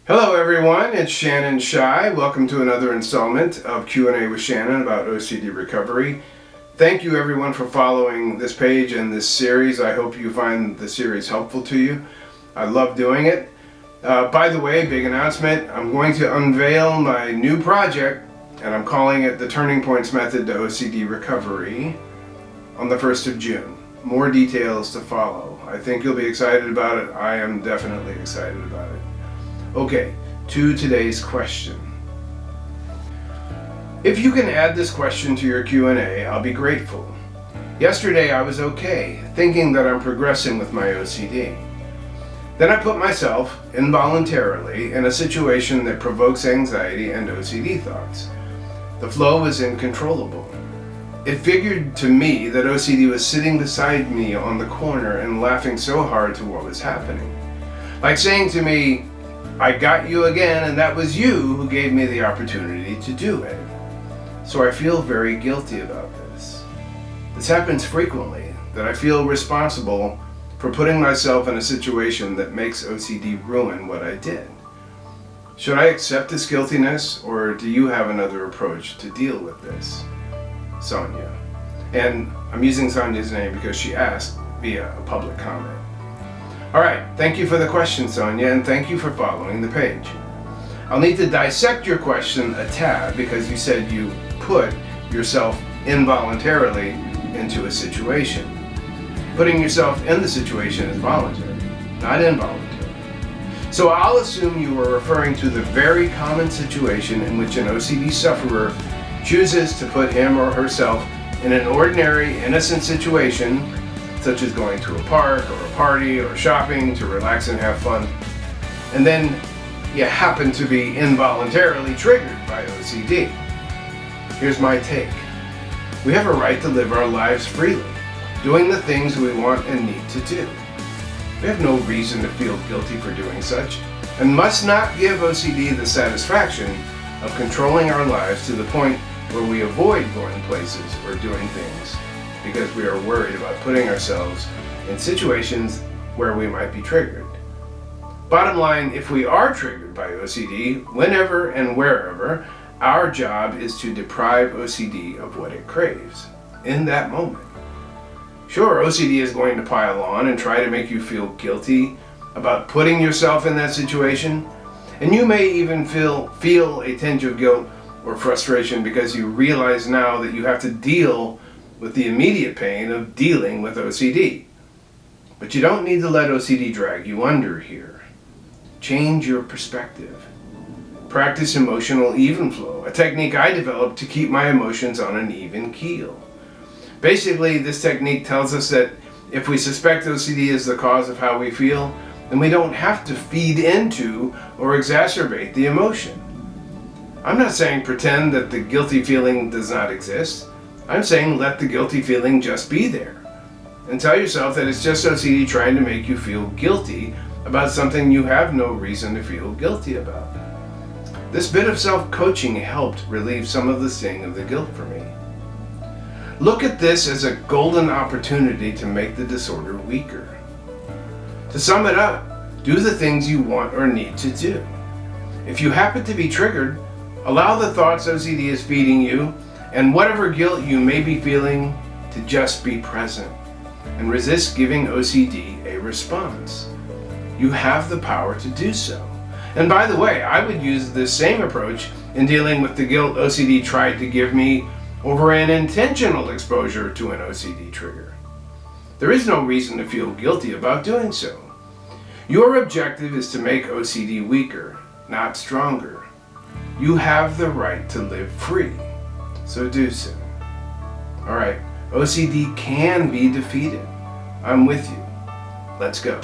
Hello everyone, it's Shannon Shy. Welcome to another installment of Q&A with Shannon about OCD recovery. Thank you everyone for following this page and this series. I hope you find the series helpful to you. I love doing it. By the way, big announcement, I'm going to unveil my new project, and I'm calling it the Turning Points Method to OCD Recovery on the 1st of June. More details to follow. I think you'll be excited about it. I am definitely excited about it. Okay, to today's question. If you can add this question to your Q&A, I'll be grateful. Yesterday I was okay, thinking that I'm progressing with my OCD. Then I put myself, involuntarily, in a situation that provokes anxiety and OCD thoughts. The flow is incontrollable. It figured to me that OCD was sitting beside me on the corner and laughing so hard to what was happening. Like saying to me, "I got you again, and that was you who gave me the opportunity to do it." So I feel very guilty about this. This happens frequently, that I feel responsible for putting myself in a situation that makes OCD ruin what I did. Should I accept this guiltiness, or do you have another approach to deal with this? Sonia. And I'm using Sonia's name because she asked via a public comment. Alright, thank you for the question, Sonia, and thank you for following the page. I'll need to dissect your question a tad because you said you put yourself involuntarily into a situation. Putting yourself in the situation is voluntary, not involuntary. So I'll assume you are referring to the very common situation in which an OCD sufferer chooses to put him or herself in an ordinary, innocent situation, such as going to a park or a party or shopping to relax and have fun, and then you happen to be involuntarily triggered by OCD. Here's my take. We have a right to live our lives freely, doing the things we want and need to do. We have no reason to feel guilty for doing such, and must not give OCD the satisfaction of controlling our lives to the point where we avoid going places or doing things because we are worried about putting ourselves in situations where we might be triggered. Bottom line, if we are triggered by OCD, whenever and wherever, our job is to deprive OCD of what it craves in that moment. Sure, OCD is going to pile on and try to make you feel guilty about putting yourself in that situation, and you may even feel a tinge of guilt or frustration because you realize now that you have to deal with the immediate pain of dealing with OCD. But you don't need to let OCD drag you under here. Change your perspective. Practice emotional even flow, a technique I developed to keep my emotions on an even keel. Basically, this technique tells us that if we suspect OCD is the cause of how we feel, then we don't have to feed into or exacerbate the emotion. I'm not saying pretend that the guilty feeling does not exist. I'm saying let the guilty feeling just be there. And tell yourself that it's just OCD trying to make you feel guilty about something you have no reason to feel guilty about. This bit of self-coaching helped relieve some of the sting of the guilt for me. Look at this as a golden opportunity to make the disorder weaker. To sum it up, do the things you want or need to do. If you happen to be triggered, allow the thoughts OCD is feeding you and whatever guilt you may be feeling to just be present and resist giving OCD a response. You have the power to do so. And by the way, I would use this same approach in dealing with the guilt OCD tried to give me over an intentional exposure to an OCD trigger. There is no reason to feel guilty about doing so. Your objective is to make OCD weaker, not stronger. You have the right to live free, so do so. Alright, OCD can be defeated. I'm with you. Let's go.